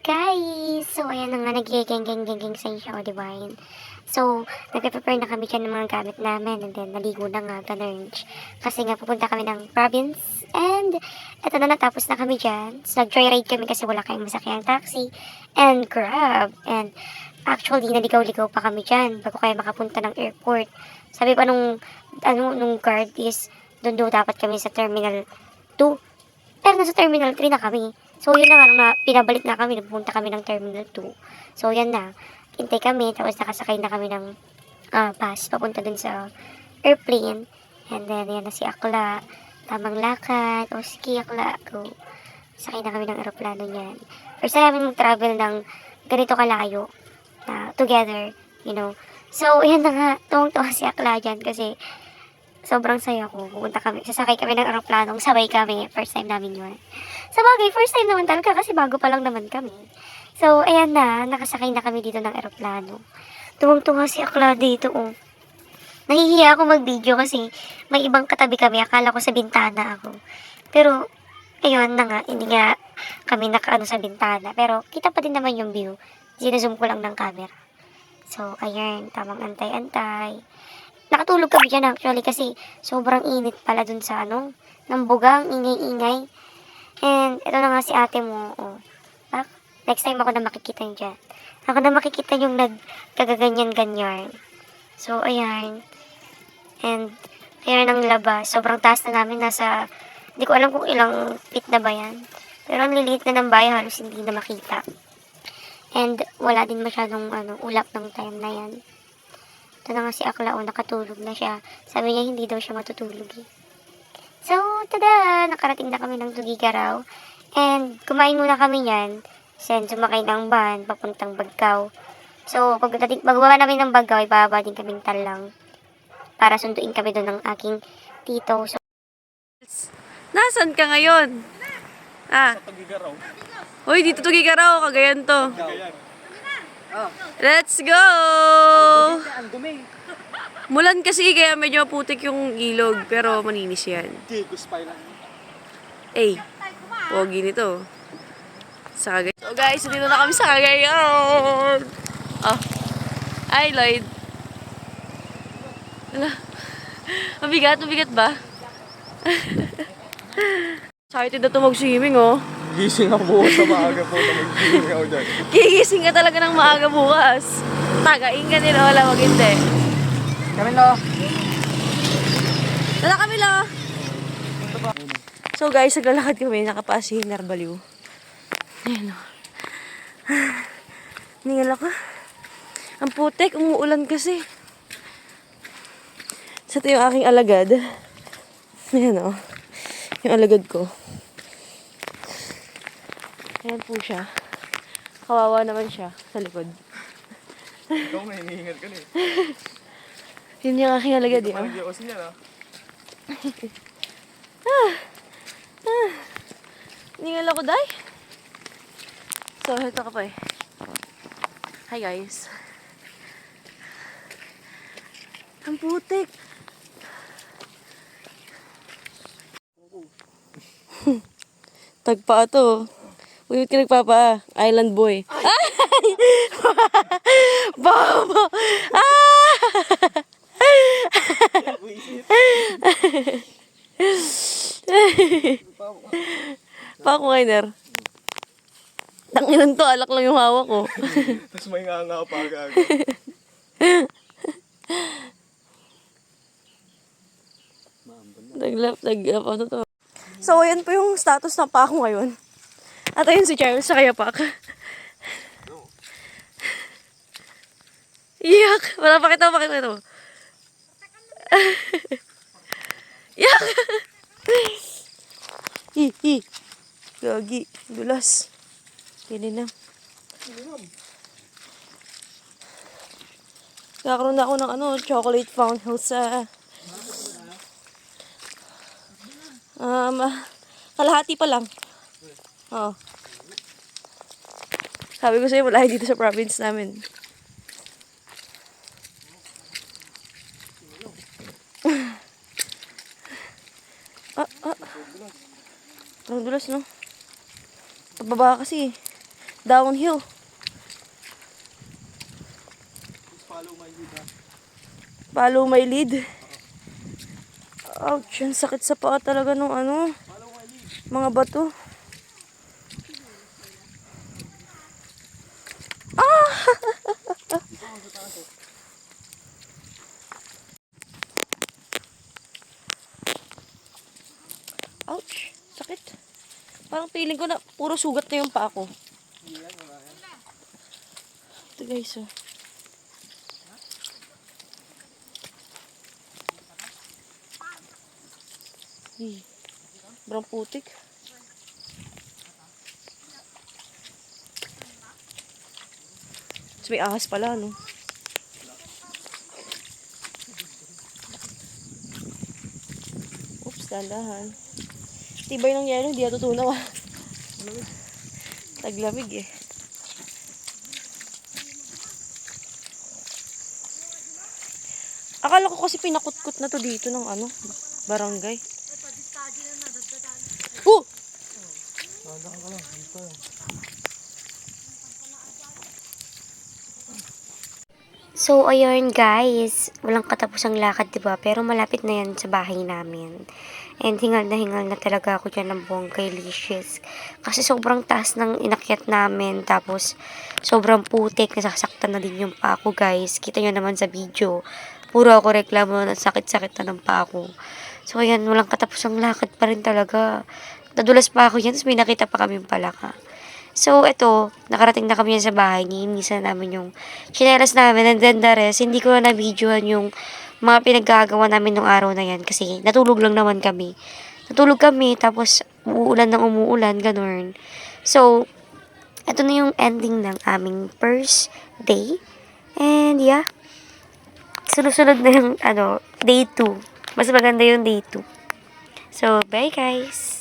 guys! So, ayan na nga, nag-geng-geng-geng-geng sa inyo, o diba yun? So, nagpe-prepare na kami dyan ng mga gamit namin, and then naligo na nga, ganurge. Kasi nga, pupunta kami ng province, and eto na, natapos na kami dyan. So, nag-joyride kami kasi wala kayong masakyang taxi, and grab, and actually, naligaw-ligaw pa kami dyan bago kayo makapunta ng airport. Sabi pa nung guard is, doon dapat kami sa Terminal 2. Pero nasa Terminal 3 na kami. So, yun na nga, nung pinabalik na kami, nagpunta kami ng Terminal 2. So, yan na. Hintay kami, tapos nakasakay na kami ng bus, papunta dun sa airplane. And then, yan na si Akla. Tamang lakad. O, sige, Akla, go. Sakay na kami ng aeroplano niyan. First time namin mag-travel ng ganito kalayo. Together, you know. So, yan na nga. Tuwang-tuwa si Akla dyan kasi sobrang saya ko. Pupunta kami, sasakay kami ng aeroplanong, sabay kami. First time namin yun. Sa bagay, first time naman talaga kasi bago pa lang naman kami. So, ayan na, nakasakay na kami dito ng aeroplano. Tuwang-tuwa si Akla dito, oh. Nahihiya ako mag-video kasi may ibang katabi kami. Akala ko sa bintana ako. Pero, ayun na nga, hindi nga kami nakaano sa bintana. Pero, kita pa din naman yung view. Zino-zoom ko lang ng camera. So, ayan, tamang antay-antay. Nakatulog kami dyan actually kasi sobrang init pala dun sa ng bugang, ingay-ingay. And ito na nga si ate mo. Oh. Next time ako na makikita nyo dyan. Ako na makikita yung nagkagaganyan-ganyan. So, ayan. And, ayan ang labas. Sobrang taas na namin. Hindi ko alam kung ilang feet na ba yan. Pero ang liliit na ng bahay, halos hindi na makita. And, wala din masyadong ulap ng time na yan. Ito na nga si Akla, nakatulog na siya. Sabi niya, hindi daw siya matutulog eh. So, tada! Nakarating na kami ng Tugigaraw. And, kumain muna kami yan. Then, sumakay ng van, papuntang Bagkaw. So, pagbaba namin ng Bagkaw, ibaba din kaming Talang. Para sunduin kami doon ng aking tito. So, Nasaan ka ngayon? Sa Tugigaraw. Hoy, dito Tugigaraw, Cagayan to. Let's go! Ang dumi. Mulan kasi kaya medyo putik yung ilog, pero maninis yan. Hindi, gusto lang. Pogi nito. Sa Cagayan. So guys, dito na kami sa Cagayan! Oh. Ay, Lloyd. Ala. Mabigat ba? Excited na ito mag-swimming, oh. Gising ako bukas sa maaga po na mag-swimming ako dyan. Gigising ka talaga ng maaga bukas. Tagain ka nila, wala wag hindi. Camilo! Tala Camilo! So guys, naglalakad kami, nakapaas si Narbaliw. Ayan o. Ningal ako. Ang putek, umuulan kasi. So ito yung aking alagad. Ayan o. Yung alagad ko. Ayan po siya. Kawawa naman siya sa likod. Ikaw may hinihingal ka na eh. Yun yung aking alagad eh. Parang Diyos niya na. Ningal ako, day. So, ito ka pa eh. Hi guys. Ang putik. Tagpa to. Uy, ba't ka nagpapa? Island boy. Ay! Baba! Ah! Pa ako, Kainer. Tanginan to, alak lang yung hawak ko. Tapos may nga pa agad. Ano to? So, ayan po yung status ng pa ako ngayon. At ayun si Charles sa kaya pak. Iyak! Wala, pakita mo. Iyak! Gagi, dulas. Ganyan na. Kakaroon na ako ng chocolate fountain sa... kalahati pa lang. Oo. Sabi ko sa'yo, wala dito sa province namin. Parang dulas, no? Pababa kasi. Downhill. Follow my lead. Ouch, ang sakit sa paa talaga nung ano. Mga bato. Ouch, sakit. Parang feeling ko na puro sugat na yung paa ko. Ito guys, oh. Sobrang putik. Tapos may ahas pala, no? Oops, dandahan. Tibay ng yelo, hindi natutunaw, ah. Taglamig, eh. Akala ko kasi pinakutkot na to dito ng ano, barangay. Oh! So, ayun guys, walang katapusang lakad, diba? Pero malapit na yan sa bahay namin. And hingal na talaga ako dyan ng buong kay Licious. Kasi sobrang taas ng inakyat namin. Tapos, sobrang putik. Nasasaktan na din yung paa ko, guys. Kita nyo naman sa video. Puro ako reklamo na sakit-sakit na ng paa ko. So, ayan, walang katapusang lakad pa rin talaga. Nadulas pa ako yan, tapos may nakita pa kami palaka. So, ito, nakarating na kami yan sa bahay. Nginisa namin yung chinelas namin. And then the rest, hindi ko na na-videohan yung mga pinaggagawa namin nung araw na yan. Kasi natulog lang naman kami. Natulog kami, tapos umuulan ng umuulan, ganun. So, ito na yung ending ng aming first day. And yeah, sunod-sunod na yung, day 2. Mas maganda yung day 2. So, bye guys!